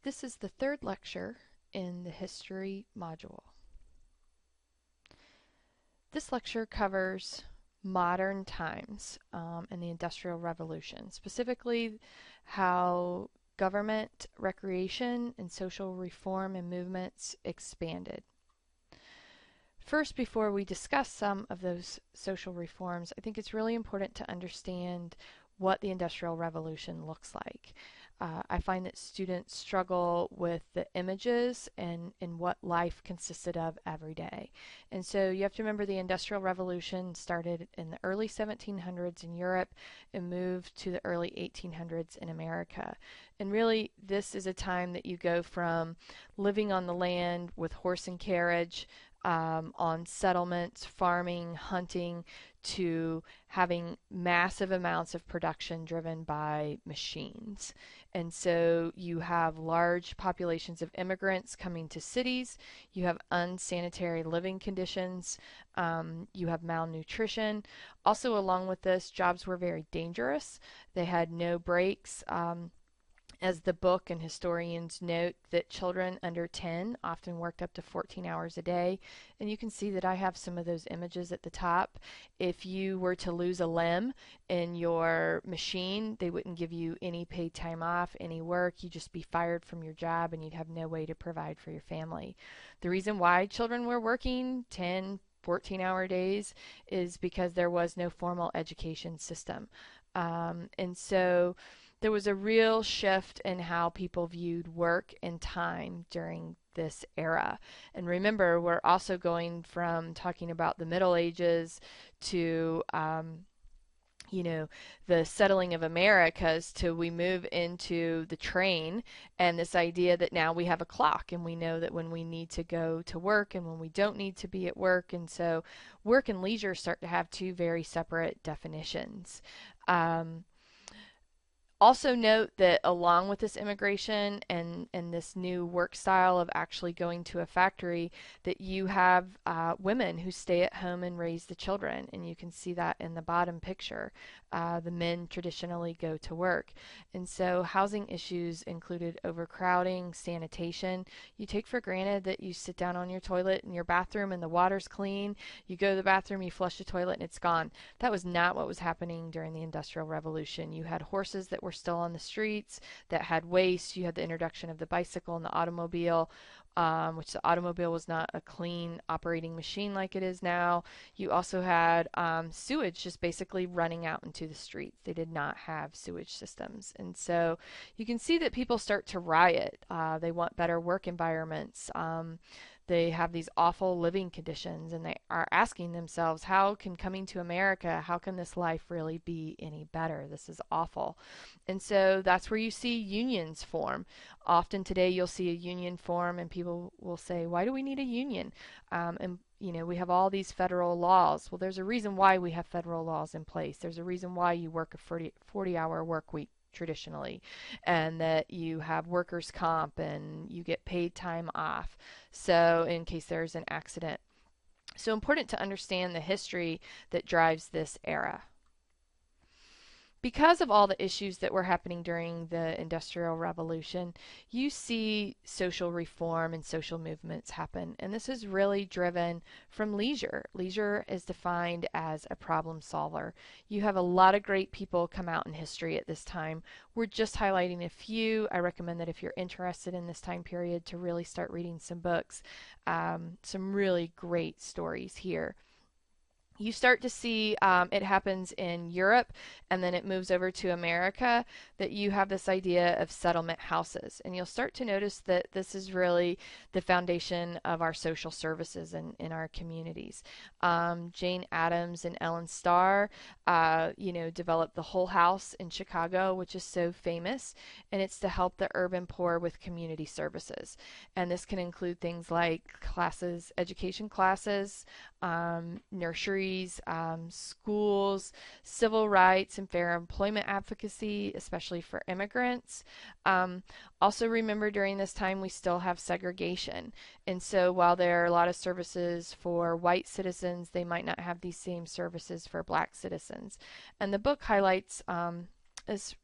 This is the third lecture in the history module. This lecture covers modern times and the Industrial Revolution, specifically how government, recreation, and social reform and movements expanded. First, before we discuss some of those social reforms, I think it's really important to understand what the Industrial Revolution looks like. I find that students struggle with the images and what life consisted of every day. And so you have to remember the Industrial Revolution started in the early 1700s in Europe and moved to the early 1800s in America. And really, this is a time that you go from living on the land with horse and carriage, on settlements, farming, hunting, to having massive amounts of production driven by machines. And so you have large populations of immigrants coming to cities, you have unsanitary living conditions, you have malnutrition. Also, along with this, jobs were very dangerous, they had no breaks. As the book and historians note, that children under 10 often worked up to 14 hours a day. And you can see that I have some of those images at the top. If you were to lose a limb in your machine, they wouldn't give you any paid time off, any work. You'd just be fired from your job and you'd have no way to provide for your family. The reason why children were working 10, 14-hour days is because there was no formal education system. And so there was a real shift in how people viewed work and time during this era. And remember, we're also going from talking about the Middle Ages to the settling of Americas to we move into the train and this idea that now we have a clock and we know that when we need to go to work and when we don't need to be at work. And so work and leisure start to have two very separate definitions. Also note that along with this immigration and this new work style of actually going to a factory, that you have women who stay at home and raise the children. And you can see that in the bottom picture. The men traditionally go to work. And so housing issues included overcrowding, sanitation. You take for granted that you sit down on your toilet in your bathroom and the water's clean. You go to the bathroom, you flush the toilet, and it's gone. That was not what was happening during the Industrial Revolution. You had horses that were still on the streets, that had waste. You had the introduction of the bicycle and the automobile, which the automobile was not a clean operating machine like it is now. You also had sewage just basically running out into the streets. They did not have sewage systems. And so you can see that people start to riot. They want better work environments. They have these awful living conditions and they are asking themselves, how can coming to America, how can this life really be any better? This is awful. And so that's where you see unions form. Often today you'll see a union form and people will say, why do we need a union? And we have all these federal laws. Well, there's a reason why we have federal laws in place. There's a reason why you work a 40-hour work week traditionally, and that you have workers' comp and you get paid time off, so in case there's an accident. So important to understand the history that drives this era. Because of all the issues that were happening during the Industrial Revolution, you see social reform and social movements happen. And this is really driven from leisure. Leisure is defined as a problem solver. You have a lot of great people come out in history at this time. We're just highlighting a few. I recommend that if you're interested in this time period to really start reading some books. Some really great stories here. You start to see it happens in Europe and then it moves over to America, that you have this idea of settlement houses. And you'll start to notice that this is really the foundation of our social services in our communities. Jane Addams and Ellen Starr, developed the Whole House in Chicago, which is so famous. And it's to help the urban poor with community services. And this can include things like classes, education classes, nurseries, schools, civil rights and fair employment advocacy, especially for immigrants. Also remember during this time we still have segregation. And so while there are a lot of services for white citizens, they might not have these same services for black citizens. And the book highlights this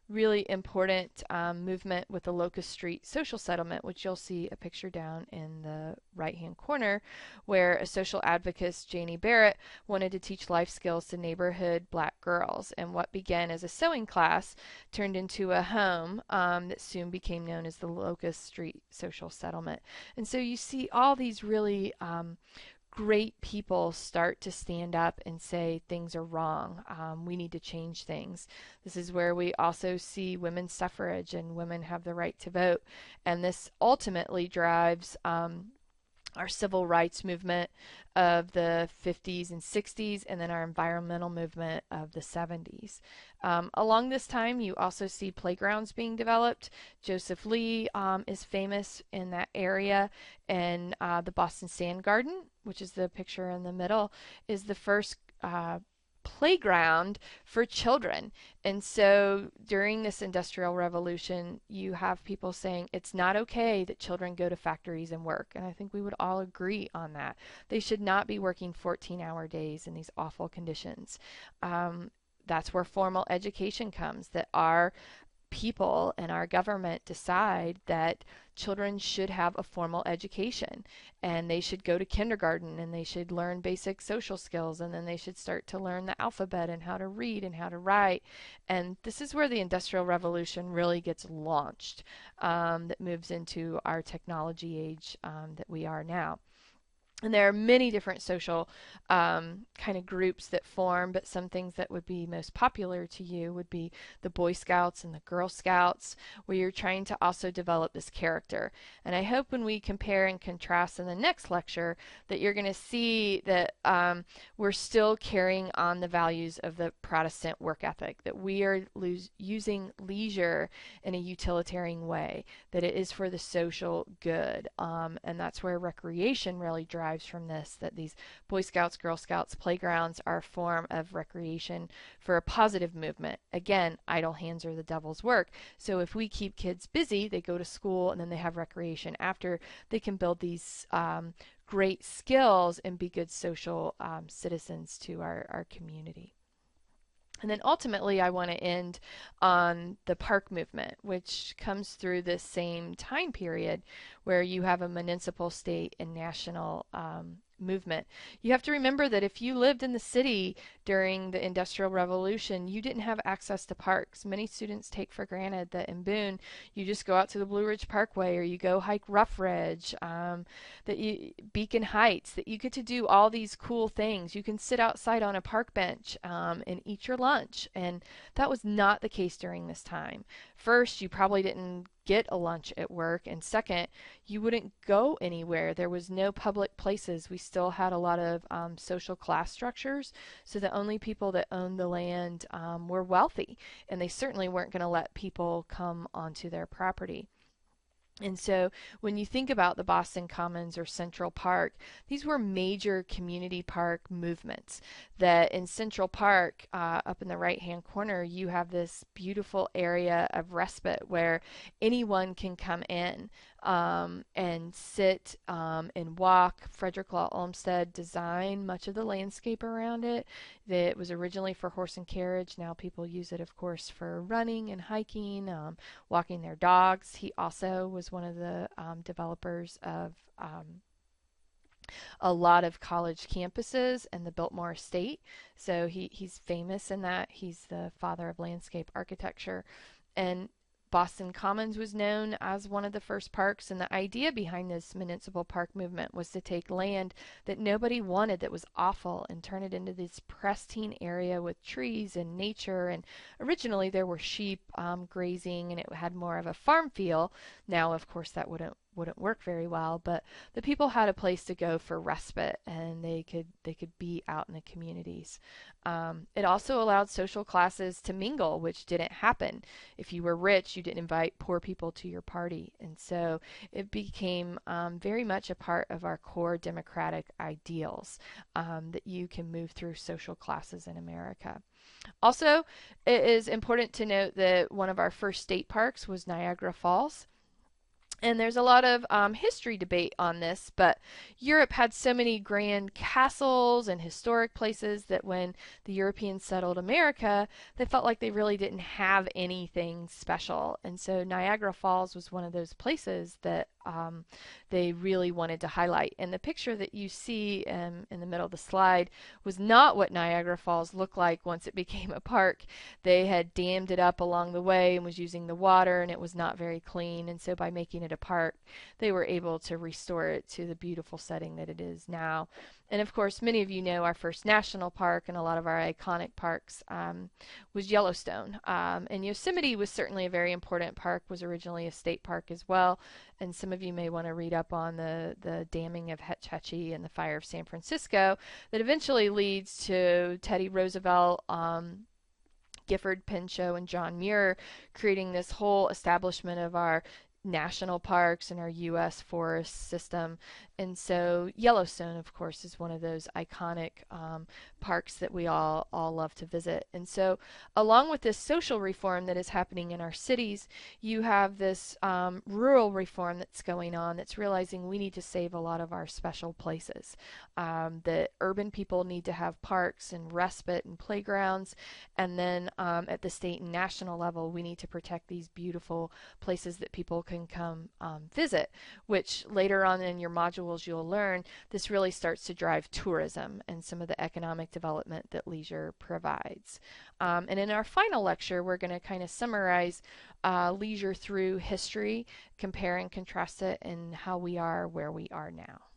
really important movement with the Locust Street social settlement, which you'll see a picture down in the right-hand corner, where a social advocate, Janie Barrett, wanted to teach life skills to neighborhood black girls. And what began as a sewing class turned into a home that soon became known as the Locust Street social settlement. And so you see all these really great people start to stand up and say things are wrong. We need to change things. This is where we also see women's suffrage and women have the right to vote. And this ultimately drives our civil rights movement of the 50s and 60s, and then our environmental movement of the 70s. Along this time, you also see playgrounds being developed. Joseph Lee is famous in that area, and the Boston Sand Garden, which is the picture in the middle, is the first playground for children. And so during this industrial revolution, you have people saying it's not okay that children go to factories and work. And I think we would all agree on that. They should not be working 14-hour days in these awful conditions. That's where formal education comes, that our people and our government decide that children should have a formal education and they should go to kindergarten and they should learn basic social skills, and then they should start to learn the alphabet and how to read and how to write. And this is where the Industrial Revolution really gets launched, that moves into our technology age that we are now. And there are many different social kind of groups that form, but some things that would be most popular to you would be the Boy Scouts and the Girl Scouts, where you're trying to also develop this character. And I hope when we compare and contrast in the next lecture that you're going to see that we're still carrying on the values of the Protestant work ethic, that we are using leisure in a utilitarian way, that it is for the social good. And that's where recreation really drives from this, that these Boy Scouts, Girl Scouts playgrounds are a form of recreation for a positive movement. Again, idle hands are the devil's work. So if we keep kids busy, they go to school and then they have recreation after, they can build these great skills and be good social citizens to our community. And then ultimately, I want to end on the park movement, which comes through this same time period where you have a municipal, state, and national movement. You have to remember that if you lived in the city during the Industrial Revolution, you didn't have access to parks. Many students take for granted that in Boone, you just go out to the Blue Ridge Parkway or you go hike Rough Ridge, Beacon Heights, that you get to do all these cool things. You can sit outside on a park bench and eat your lunch. And that was not the case during this time. First, you probably didn't get a lunch at work, and second, you wouldn't go anywhere. There was no public places. We still had a lot of social class structures, so the only people that owned the land were wealthy, and they certainly weren't going to let people come onto their property. And so when you think about the Boston Commons or Central Park, these were major community park movements. That in Central Park, up in the right-hand corner, you have this beautiful area of respite where anyone can come in and sit and walk. Frederick Law Olmsted designed much of the landscape around it. That was originally for horse and carriage. Now people use it, of course, for running and hiking, walking their dogs. He also was one of the developers of a lot of college campuses and the Biltmore Estate. So he's famous in that. He's the father of landscape architecture. And Boston Commons was known as one of the first parks, and the idea behind this municipal park movement was to take land that nobody wanted, that was awful, and turn it into this pristine area with trees and nature. And originally there were sheep grazing, and it had more of a farm feel. Now, of course, that wouldn't work very well, but the people had a place to go for respite, and they could be out in the communities. It also allowed social classes to mingle, which didn't happen. If you were rich, you didn't invite poor people to your party, and so it became very much a part of our core democratic ideals, that you can move through social classes in America. Also, it is important to note that one of our first state parks was Niagara Falls. And there's a lot of history debate on this, but Europe had so many grand castles and historic places that when the Europeans settled America, they felt like they really didn't have anything special. And so Niagara Falls was one of those places that they really wanted to highlight. And the picture that you see in the middle of the slide was not what Niagara Falls looked like once it became a park. They had dammed it up along the way and was using the water, and it was not very clean. And so by making it a park, they were able to restore it to the beautiful setting that it is now. And of course, many of you know our first national park and a lot of our iconic parks was Yellowstone. And Yosemite was certainly a very important park, was originally a state park as well. And some of you may want to read up on the damming of Hetch Hetchy and the fire of San Francisco that eventually leads to Teddy Roosevelt, Gifford Pinchot, and John Muir creating this whole establishment of our national parks and our U.S. forest system. And so Yellowstone, of course, is one of those iconic parks that we all love to visit. And so along with this social reform that is happening in our cities, you have this rural reform that's going on that's realizing we need to save a lot of our special places. That urban people need to have parks and respite and playgrounds. And then at the state and national level, we need to protect these beautiful places that people can come visit, which later on in your modules you'll learn this really starts to drive tourism and some of the economic development that leisure provides. And in our final lecture, we're going to kind of summarize leisure through history, compare and contrast it, and how we are where we are now.